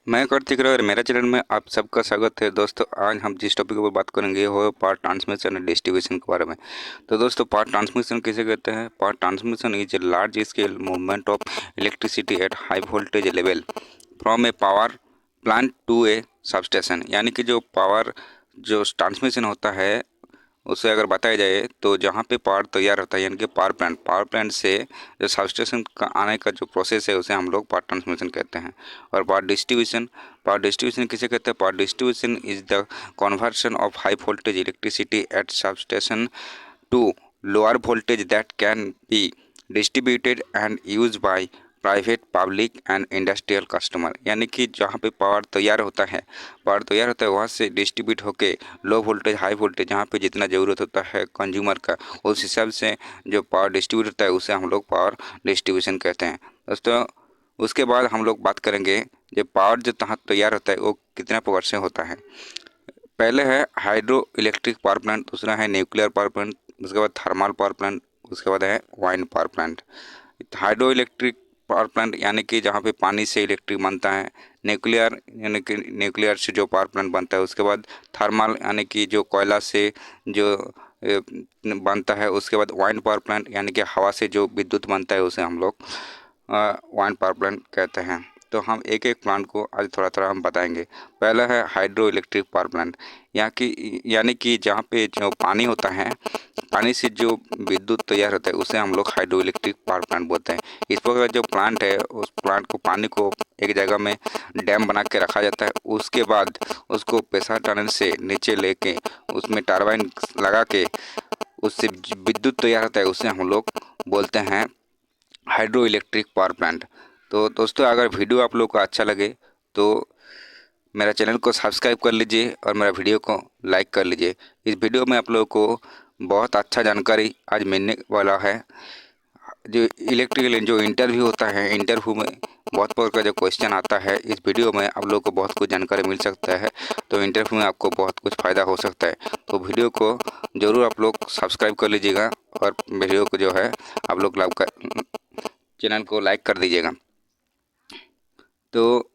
मैं कार्तिक रॉय और मेरा चैनल में आप सबका स्वागत है। दोस्तों, आज हम जिस टॉपिक पर बात करेंगे वो पावर ट्रांसमिशन और डिस्ट्रीब्यूशन के बारे में। तो दोस्तों, पावर ट्रांसमिशन किसे कहते हैं? Power transmission is a large scale movement of electricity at high voltage level from a power plant to a substation. यानी कि जो पावर जो ट्रांसमिशन होता है उसे अगर बताया जाए तो जहाँ पे पावर तैयार होता है यानी कि पावर प्लांट से जो सबस्टेशन का आने का जो प्रोसेस है उसे हम लोग पावर ट्रांसमिशन कहते हैं। और पावर डिस्ट्रीब्यूशन किसे कहते हैं? Power distribution is the conversion of high voltage electricity at substation to lower voltage that can be distributed and used by private public and industrial customer. यानी कि जहाँ पे पावर तैयार होता है वहाँ से डिस्ट्रीब्यूट होके लो वोल्टेज हाई वोल्टेज जहाँ पे जितना ज़रूरत होता है कंज्यूमर का, उस हिसाब से जो पावर डिस्ट्रीब्यूट होता है उसे हम लोग पावर डिस्ट्रीब्यूशन कहते हैं। दोस्तों, उसके बाद हम लोग बात करेंगे जो पावर जो तहाँ तैयार होता है वो कितना पावर से होता है। पहले है हाइड्रो इलेक्ट्रिक पावर प्लांट, दूसरा है न्यूक्लियर पावर प्लांट, उसके बाद थर्मल पावर प्लांट, उसके बाद है wind power plant. Hydro electric power plant यानी कि जहाँ पे पानी से इलेक्ट्रिक बनता है। न्यूक्लियर यानी कि न्यूक्लियर से जो पावर प्लांट बनता है। उसके बाद थर्मल यानी कि जो कोयला से जो बनता है। उसके बाद वाइंड पावर प्लांट यानी कि हवा से जो विद्युत बनता है उसे हम लोग वाइंड पावर प्लांट कहते हैं। तो हम एक एक प्लांट को आज थोड़ा थोड़ा हम बताएंगे। पहला है हाइड्रो इलेक्ट्रिक पावर प्लांट, यानी कि जहाँ पे जो पानी होता है, पानी से जो विद्युत तैयार होता है उसे हम लोग हाइड्रो इलेक्ट्रिक पावर प्लांट बोलते हैं। इस प्रकार जो प्लांट है उस प्लांट को पानी को एक जगह में डैम बना के रखा जाता है। उसके बाद उसको प्रेशर टनल से नीचे लेके उसमें टरबाइन लगा के उससे विद्युत तैयार होता है, उसे हम लोग बोलते हैं हाइड्रो इलेक्ट्रिक पावर प्लांट। तो दोस्तों, अगर वीडियो आप लोग को अच्छा लगे तो मेरा चैनल को सब्सक्राइब कर लीजिए और मेरा वीडियो को लाइक कर लीजिए। इस वीडियो में आप लोगों को बहुत अच्छा जानकारी आज मिलने वाला है। जो इलेक्ट्रिकल जो इंटरव्यू होता है, इंटरव्यू में बहुत प्रकार का जो क्वेश्चन आता है, इस वीडियो में आप लोगों को बहुत कुछ जानकारी मिल सकता है। तो इंटरव्यू में आपको बहुत कुछ फ़ायदा हो सकता है। तो वीडियो को ज़रूर आप लोग सब्सक्राइब कर लीजिएगा और वीडियो को जो है आप लोग चैनल को लाइक कर दीजिएगा। तो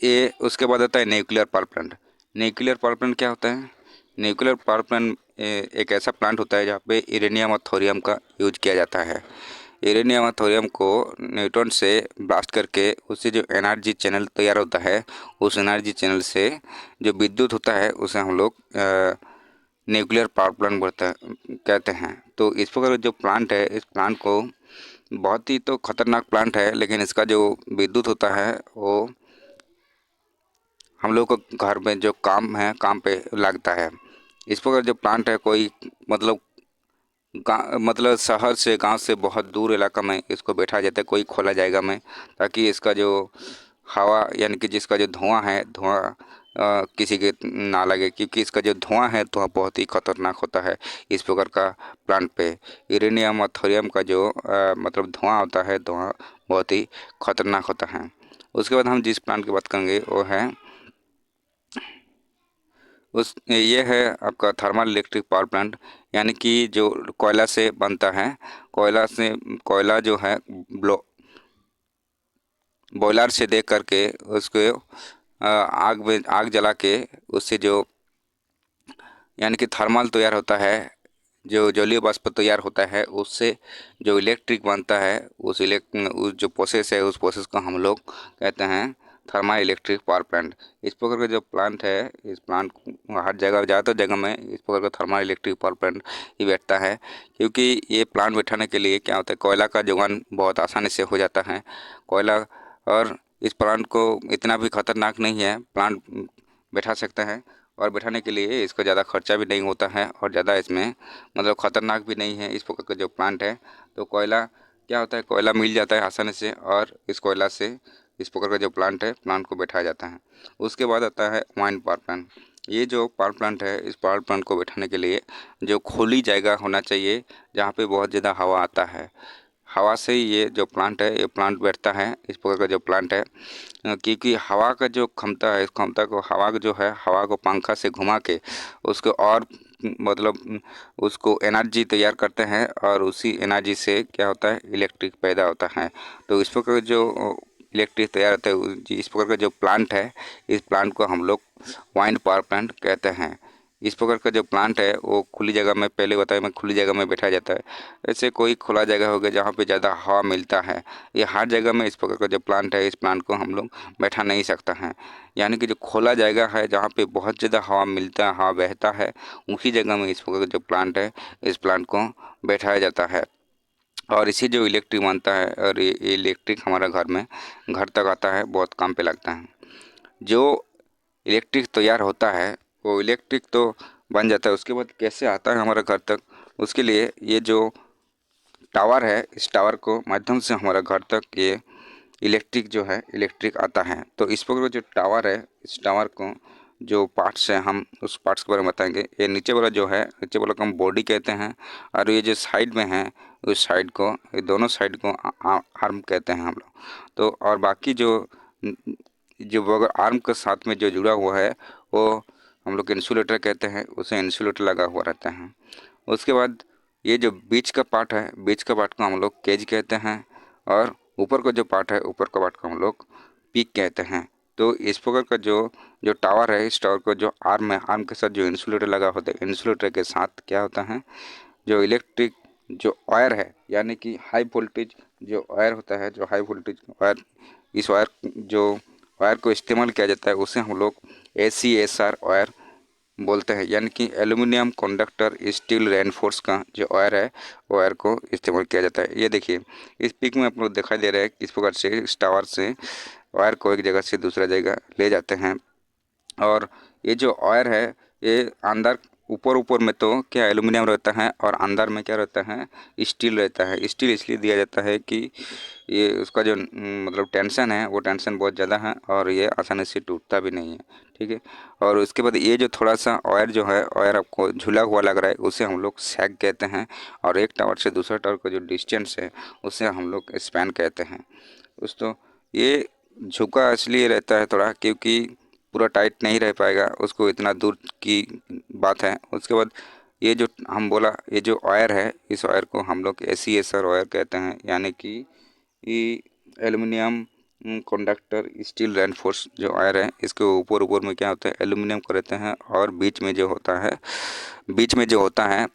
ये उसके बाद आता है nuclear power plant. Nuclear power plant क्या होता है? न्यूक्लियर पावर प्लांट एक ऐसा प्लांट होता है जहाँ पे यूरेनियम और थोरियम का यूज किया जाता है। यूरेनियम और थोरियम को न्यूट्रॉन से ब्लास्ट करके उससे जो एनर्जी चैनल तैयार होता है, उस एनर्जी चैनल से जो विद्युत होता है उसे हम लोग न्यूक्लियर पावर प्लांट कहते हैं। तो इस प्रकार जो प्लांट है, इस प्लांट को बहुत ही तो खतरनाक प्लांट है, लेकिन इसका जो विद्युत होता है वो हम लोग को घर में जो काम है काम पे लगता है। इस प्रकार जो प्लांट है कोई मतलब मतलब शहर से गांव से बहुत दूर इलाका में इसको बैठा जाता है, कोई खोला जाएगा में, ताकि इसका जो हवा यानी कि जिसका जो धुआं किसी के ना लगे, क्योंकि इसका जो धुआं है धुआं बहुत ही खतरनाक होता है। इस प्रकार का प्लांट पे यूरेनियम और थोरियम का जो मतलब धुआं होता है, धुआं बहुत ही खतरनाक होता है। उसके बाद हम जिस प्लांट की बात करेंगे वो है ये है आपका थर्मल इलेक्ट्रिक पावर प्लांट। यानी कि जो कोयला से बनता है, कोयला जो है बॉयलर से दे करके उसको आग जला के उससे जो यानी कि थर्मल तैयार होता है, जो जलीय वाष्प तैयार होता है, उससे जो इलेक्ट्रिक बनता है उस जो प्रोसेस है उस प्रोसेस को हम लोग कहते हैं थर्मल इलेक्ट्रिक पावर प्लांट। इस प्रकार का जो प्लांट है, इस प्लांट हर जगह ज़्यादातर जगह में इस प्रकार का थर्मल इलेक्ट्रिक पावर प्लांट ही बैठता है, क्योंकि ये प्लांट बैठाने के लिए क्या होता है, कोयला का जुगाड़ बहुत आसानी से हो जाता है। कोयला और इस प्लांट को इतना भी खतरनाक नहीं है, प्लांट बैठा सकते हैं और बैठाने के लिए इसका ज़्यादा खर्चा भी नहीं होता है और ज़्यादा इसमें मतलब ख़तरनाक भी नहीं है। इस प्रकार का जो प्लांट है, तो कोयला क्या होता है, कोयला मिल जाता है आसानी से और इस कोयला से इस प्रकार का जो प्लांट है प्लांट को बैठाया जाता है। उसके बाद आता है वाइंड पावर प्लांट। ये जो पावर प्लांट है, इस पावर प्लांट को बैठाने के लिए जो खुली जगह होना चाहिए जहाँ पे बहुत ज़्यादा हवा आता है, हवा से ही ये जो प्लांट है ये प्लांट बैठता है। इस प्रकार का जो प्लांट है क्योंकि हवा का जो क्षमता है, इस क्षमता को हवा को जो है हवा को पंखा से घुमा के उसको और मतलब उसको एनर्जी तैयार करते हैं और उसी एनर्जी से क्या होता है, इलेक्ट्रिक पैदा होता है। तो इस प्रकार जो इलेक्ट्रिक तैयार होता है इस प्रकार का जो प्लांट है, इस प्लांट को हम लोग वाइंड पावर प्लांट कहते हैं। इस प्रकार का जो प्लांट है वो खुली जगह में, पहले बताया मैं, खुली जगह में बैठाया जाता है। ऐसे कोई खुला जगह हो गया जहाँ पे ज़्यादा हवा मिलता है, ये हर जगह में इस प्रकार का जो प्लांट है, इस प्लांट को हम लोग बैठा नहीं सकता है। यानी कि जो खुला जगह है जहाँ पे बहुत ज़्यादा हवा मिलता है, हवा बहता है, उसी जगह में इस प्रकार का जो प्लांट है, इस प्लांट को बैठाया जाता है। और इसी जो इलेक्ट्रिक बनता है, और ये इलेक्ट्रिक हमारा घर तक आता है, बहुत काम पे लगता है। जो इलेक्ट्रिक तैयार होता है वो इलेक्ट्रिक तो बन जाता है, उसके बाद कैसे आता है हमारा घर तक, उसके लिए ये जो टावर है, इस टावर को माध्यम से हमारा घर तक ये इलेक्ट्रिक जो है, इलेक्ट्रिक आता है। तो इस प्रकार जो टावर है, इस टावर को जो पार्ट्स है, हम उस पार्ट्स के बारे में बताएंगे। ये नीचे वाला जो है, नीचे वाला को हम बॉडी कहते हैं, और ये जो साइड में है, उस साइड को, ये दोनों साइड को आर्म कहते हैं हम लोग। तो और बाकी जो बगल आर्म के साथ में जो जुड़ा हुआ है वो हम लोग इंसुलेटर कहते हैं, उसे इंसुलेटर लगा हुआ रहता है। उसके बाद ये जो बीच का पार्ट है, बीच का पार्ट को हम लोग केज कहते हैं, और ऊपर का जो पार्ट है, ऊपर का पार्ट को हम लोग पीक कहते हैं। तो इस प्रकार का जो जो टावर है, इस टावर को जो आर्म है, आर्म के साथ जो इंसुलेटर लगा होता है, इंसुलेटर के साथ क्या होता है, जो इलेक्ट्रिक जो वायर है, यानी कि हाई वोल्टेज जो वायर होता है, जो हाई वोल्टेज वायर, इस वायर जो वायर को इस्तेमाल किया जाता है, उसे हम लोग ACSR वायर बोलते हैं। यानी कि एल्यूमिनियम कंडक्टर स्टील रेनफोर्स का जो वायर है, वायर को इस्तेमाल किया जाता है। ये देखिए, इस पिक में आप लोग दिखाई दे रहा है किस प्रकार से इस टावर से वायर को एक जगह से दूसरा जगह ले जाते हैं। और ये जो वायर है, ये अंदर ऊपर ऊपर में तो क्या एल्यूमिनियम रहता है, और अंदर में क्या रहता है, स्टील रहता है। स्टील इसलिए दिया जाता है कि ये उसका जो मतलब टेंशन है, वो टेंशन बहुत ज़्यादा है, और ये आसानी से टूटता भी नहीं है, ठीक है। और उसके बाद ये जो थोड़ा सा वायर जो है, वायर आपको झूला हुआ लग रहा है, उसे हम लोग सैग कहते हैं। और एक टावर से दूसरा टावर का जो डिस्टेंस है, उसे हम लोग स्पैन कहते हैं। दोस्तों, ये झुका इसलिए रहता है थोड़ा, क्योंकि पूरा टाइट नहीं रह पाएगा, उसको इतना दूर की बात है। उसके बाद ये जो हम बोला, ये जो वायर है, इस वायर को हम लोग ACSR वायर कहते हैं। यानी कि ये एल्यूमिनियम कंडक्टर स्टील रेनफोर्स जो वायर है, इसके ऊपर ऊपर में क्या होता है, एल्यूमिनियम को रहते हैं, और बीच में जो होता है, बीच में जो होता है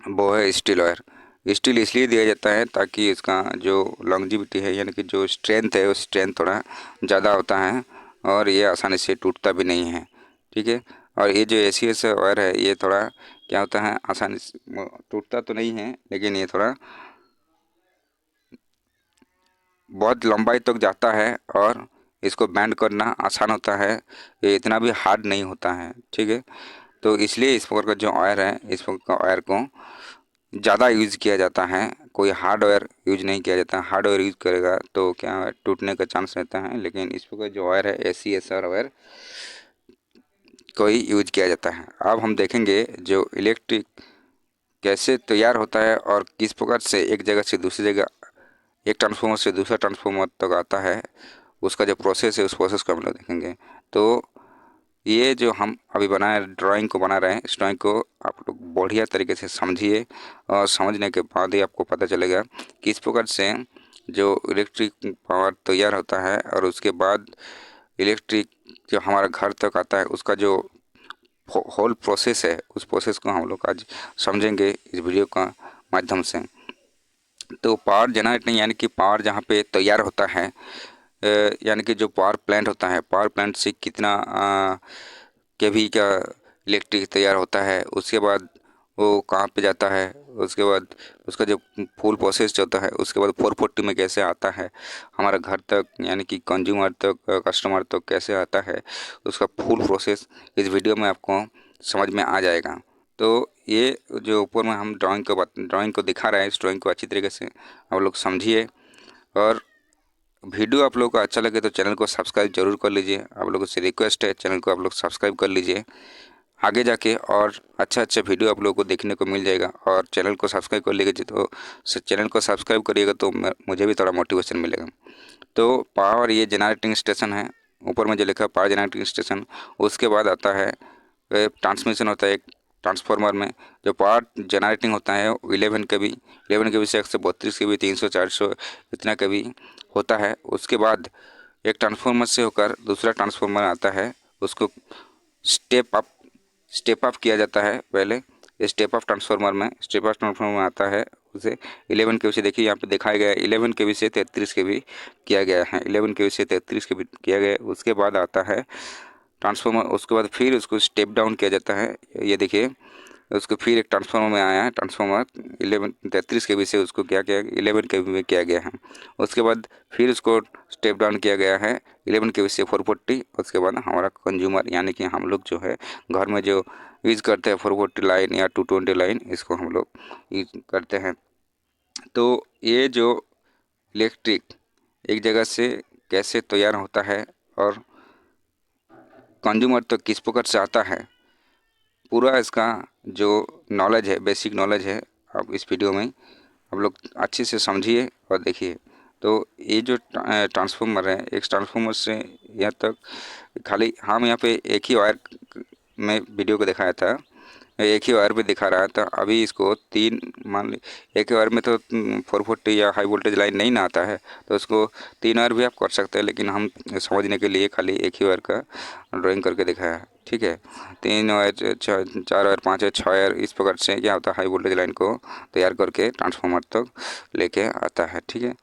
वो है स्टील वायर। स्टील इसलिए दिया जाता है ताकि इसका जो लॉन्जिविटी है, यानी कि जो स्ट्रेंथ है, वो स्ट्रेंथ थोड़ा ज़्यादा होता है, और ये आसानी से टूटता भी नहीं है, ठीक है। और ये जो ACSR वायर है, ये थोड़ा क्या होता है, आसानी से टूटता तो नहीं है, लेकिन ये थोड़ा बहुत लंबाई तक जाता है, और इसको बैंड करना आसान होता है, ये इतना भी हार्ड नहीं होता है, ठीक है। तो इसलिए इस प्रकार का जो वायर है, इस प्रकार का वायर को ज़्यादा यूज़ किया जाता है, कोई हार्डवेयर यूज नहीं किया जाता। हार्डवेयर यूज करेगा तो क्या टूटने का चांस रहता है, लेकिन इस प्रकार जो वायर है, ACSR वायर को ही यूज किया जाता है। अब हम देखेंगे जो इलेक्ट्रिक कैसे तैयार होता है, और किस प्रकार से एक जगह से दूसरी जगह, एक ट्रांसफार्मर से दूसरा ट्रांसफार्मर तक आता है, उसका जो प्रोसेस है, उस प्रोसेस को हम लोग देखेंगे। तो ये जो हम अभी ड्राइंग को बना रहे हैं, इस ड्राइंग को आप लोग बढ़िया तरीके से समझिए, और समझने के बाद ही आपको पता चलेगा कि इस प्रकार से जो इलेक्ट्रिक पावर तैयार होता है, और उसके बाद इलेक्ट्रिक जो हमारा घर तक आता है, उसका जो होल प्रोसेस है, उस प्रोसेस को हम लोग आज समझेंगे इस वीडियो का माध्यम से। तो पावर जनरेटिंग, यानी कि पावर जहाँ पे तैयार होता है, यानी कि जो पावर प्लांट होता है, पावर प्लांट से कितना केवी का इलेक्ट्रिक तैयार होता है, उसके बाद वो कहाँ पे जाता है, उसके बाद उसका जो फुल प्रोसेस होता है, उसके बाद 440 में कैसे आता है हमारा घर तक, यानी कि कंज्यूमर तक, कस्टमर तक कैसे आता है, उसका फुल प्रोसेस इस वीडियो में आपको समझ में आ जाएगा। तो ये जो ऊपर में हम ड्राइंग को दिखा रहे हैं, इस ड्राइंग को अच्छी तरीके से आप लोग समझिए, और वीडियो आप लोगों को अच्छा लगे तो चैनल को सब्सक्राइब जरूर कर लीजिए। आप लोगों से रिक्वेस्ट है, चैनल को आप लोग सब्सक्राइब कर लीजिए, आगे जाके और अच्छा अच्छा वीडियो आप लोगों को देखने को मिल जाएगा। और चैनल को सब्सक्राइब कर लीजिए, तो चैनल को सब्सक्राइब करिएगा तो मुझे भी थोड़ा मोटिवेशन मिलेगा। तो पावर, ये जनरेटिंग स्टेशन है, ऊपर में जो लिखा है पावर जनरेटिंग स्टेशन, उसके बाद आता है ट्रांसमिशन होता है, एक ट्रांसफार्मर में जो पावर जनरेटिंग होता है वो 11 kV से 132 kV 300 400 इतना kV होता है। उसके बाद एक ट्रांसफार्मर से होकर दूसरा ट्रांसफार्मर आता है, उसको स्टेप अप किया जाता है। पहले स्टेप अप ट्रांसफार्मर में आता है उसे 11 kV से, देखिए यहाँ पे दिखाया गया है 11 kV से 33 kV किया गया है, 11 kV से 33 kV किया गया है। उसके बाद आता है ट्रांसफार्मर, उसके बाद फिर उसको स्टेप डाउन किया जाता है। ये देखिए उसको फिर एक ट्रांसफार्मर में आया है, ट्रांसफार्मर 33 kV से उसको क्या किया 11 kV में किया गया है। उसके बाद फिर उसको स्टेप डाउन किया गया है 11 kV से 440। उसके बाद हमारा कंज्यूमर यानी कि हम लोग जो है घर में जो यूज़ करते हैं 440 लाइन या 220 लाइन, इसको हम लोग यूज करते हैं। तो ये जो इलेक्ट्रिक एक जगह से कैसे तैयार होता है और कंज्यूमर तो किस प्रकार से आता है, पूरा इसका जो नॉलेज है, बेसिक नॉलेज है, आप इस वीडियो में आप लोग अच्छे से समझिए और देखिए। तो ये जो ट्रांसफार्मर है, एक ट्रांसफार्मर से यहाँ तक खाली हम यहाँ पे एक ही वायर में वीडियो को दिखाया था, एक ही वायर पे दिखा रहा था। अभी इसको तीन मान ली, एक ही वायर में तो 440 या हाई वोल्टेज लाइन नहीं ना आता है, तो उसको 3 वायर भी आप कर सकते हैं, लेकिन हम समझने के लिए खाली एक ही वायर का ड्राइंग करके दिखाया है। ठीक है, 3 वायर 4 वायर 5 वायर 6 वायर इस प्रकार से क्या होता है हाई वोल्टेज लाइन को तैयार करके ट्रांसफार्मर तक लेके आता है। ठीक है,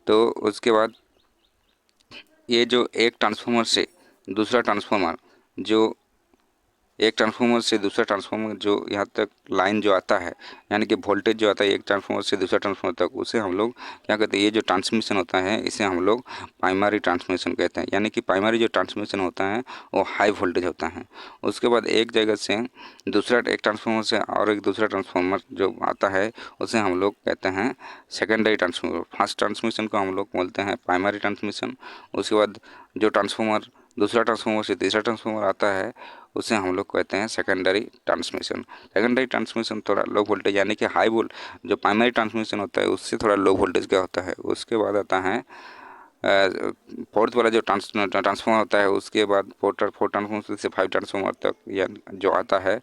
तो उसके बाद ये जो एक ट्रांसफार्मर से दूसरा ट्रांसफार्मर जो एक ट्रांसफार्मर से दूसरा ट्रांसफार्मर जो यहाँ तक लाइन जो आता है, यानी कि वोल्टेज जो आता है एक ट्रांसफार्मर से दूसरा ट्रांसफार्मर तक, उसे हम लोग क्या कहते हैं, ये जो ट्रांसमिशन होता है इसे हम लोग प्राइमरी ट्रांसमिशन कहते हैं। यानी कि प्राइमरी जो ट्रांसमिशन होता है वो हाई वोल्टेज होता है। उसके बाद एक जगह से दूसरा एक ट्रांसफार्मर से और एक दूसरा ट्रांसफार्मर जो आता है उसे हम लोग कहते हैं सेकेंडरी ट्रांसफार्मर। फर्स्ट ट्रांसमिशन को हम लोग बोलते हैं प्राइमरी ट्रांसमिशन। उसके बाद जो ट्रांसफार्मर दूसरा ट्रांसफार्मर से तीसरा ट्रांसफार्मर आता है उसे हम लोग कहते हैं सेकेंडरी ट्रांसमिशन। सेकेंडरी ट्रांसमिशन थोड़ा लो वोल्टेज, यानी कि हाई वोल्ट जो प्राइमरी ट्रांसमिशन होता है उससे थोड़ा लो वोल्टेज का होता है। उसके बाद आता है फोर्थ वाला जो ट्रांसफार्मर होता है, उसके बाद फोर ट्रांसफार्मर से 5 ट्रांसफार्मर तक या जो आता है,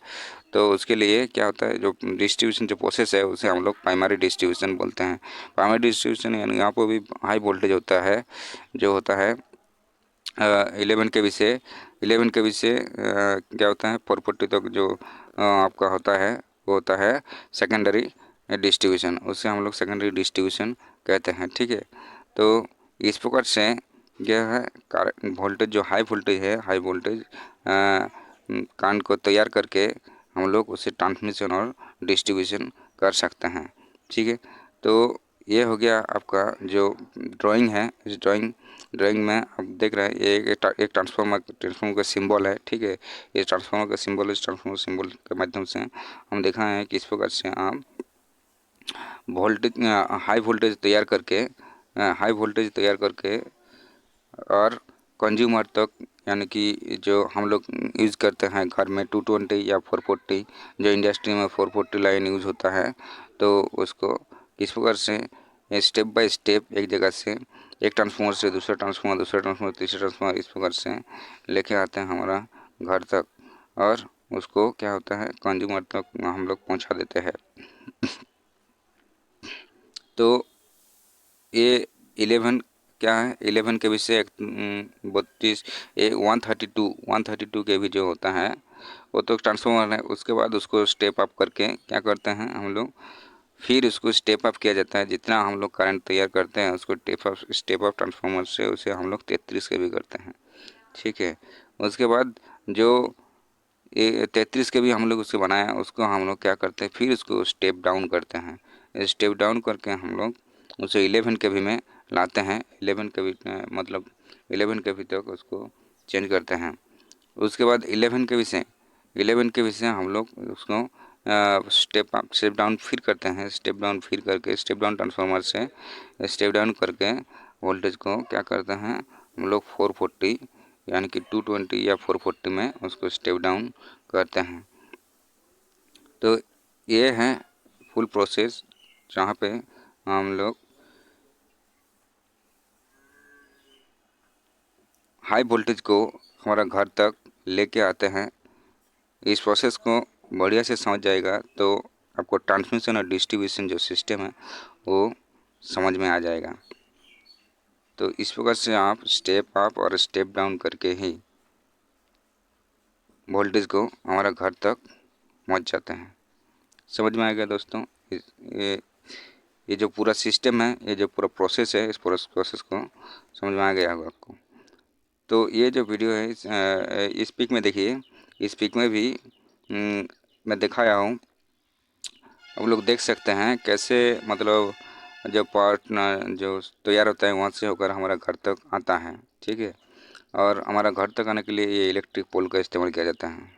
तो उसके लिए क्या होता है जो डिस्ट्रीब्यूशन जो प्रोसेस है उसे हम लोग प्राइमरी डिस्ट्रीब्यूशन बोलते हैं। प्राइमरी डिस्ट्रीब्यूशन यानी यहाँ पर भी हाई वोल्टेज होता है, जो होता है 11 kV से क्या होता है 440 तक जो आपका होता है वो होता है सेकेंडरी डिस्ट्रीब्यूशन, उससे हम लोग सेकेंडरी डिस्ट्रीब्यूशन कहते हैं। ठीक है, तो इस प्रकार से यह है वोल्टेज जो हाई वोल्टेज है, हाई वोल्टेज कांड को तैयार करके हम लोग उसे ट्रांसमिशन और डिस्ट्रीब्यूशन कर सकते हैं। ठीक है, तो ये हो गया आपका जो ड्राइंग है। इस ड्राइंग में आप देख रहे हैं एक ट्रांसफार्मर का सिंबल है। ठीक है, ये ट्रांसफार्मर का सिंबल है। इस ट्रांसफार्मर सिंबल के माध्यम से हम देखा है कि इस प्रकार से आप हाई वोल्टेज तैयार करके और कंज्यूमर तक, यानी कि जो हम लोग यूज़ करते हैं घर में 220 या 440, जो इंडस्ट्री में 440 लाइन यूज़ होता है, तो उसको किस प्रकार से स्टेप बाय स्टेप एक जगह से एक ट्रांसफार्मर से दूसरा ट्रांसफार्मर तीसरा ट्रांसफार्मर इस प्रकार से लेके आते हैं हमारा घर तक, और उसको क्या होता है कंज्यूमर तक हम लोग पहुंचा देते हैं। तो ये 11 क्या है 11 के भी से 32 132 के भी जो होता है वो तो ट्रांसफार्मर है। उसके बाद उसको स्टेप अप करके क्या करते हैं हम लोग, फिर उसको स्टेप अप किया जाता है। जितना हम लोग करंट तैयार करते हैं उसको स्टेप अप ट्रांसफार्मर से उसे हम लोग 33 के भी करते हैं। ठीक है, उसके बाद जो ये 33 के भी हम लोग उसको बनाया, उसको हम लोग क्या करते हैं फिर उसको स्टेप डाउन करते हैं। स्टेप डाउन करके हम लोग उसे 11 के भी में लाते हैं। 11 के भी मतलब 11 के भी तक उसको चेंज करते हैं। उसके बाद 11 के भी से हम लोग उसको स्टेप डाउन फिर करते हैं। स्टेप डाउन फिर करके स्टेप डाउन ट्रांसफार्मर से स्टेप डाउन करके वोल्टेज को क्या करते हैं हम लोग 440 यानी कि 220 या 440 में उसको स्टेप डाउन करते हैं। तो ये है फुल प्रोसेस जहाँ पे हम लोग हाई वोल्टेज को हमारा घर तक लेके आते हैं। इस प्रोसेस को बढ़िया से समझ जाएगा तो आपको ट्रांसमिशन और डिस्ट्रीब्यूशन जो सिस्टम है वो समझ में आ जाएगा। तो इस प्रकार से आप स्टेप अप और स्टेप डाउन करके ही वोल्टेज को हमारा घर तक पहुंच जाते हैं। समझ में आ गया दोस्तों? ये जो पूरा सिस्टम है, ये जो पूरा प्रोसेस है, इस पूरा प्रोसेस को समझ में आ गया होगा आपको। तो ये जो वीडियो है इस पिक में देखिए, इस पिक में भी मैं दिखाया हूँ। आप लोग देख सकते हैं कैसे मतलब जो पार्ट जो तैयार होता है वहाँ से होकर हमारा घर तक आता है। ठीक है, और हमारा घर तक आने के लिए ये इलेक्ट्रिक पोल का इस्तेमाल किया जाता है।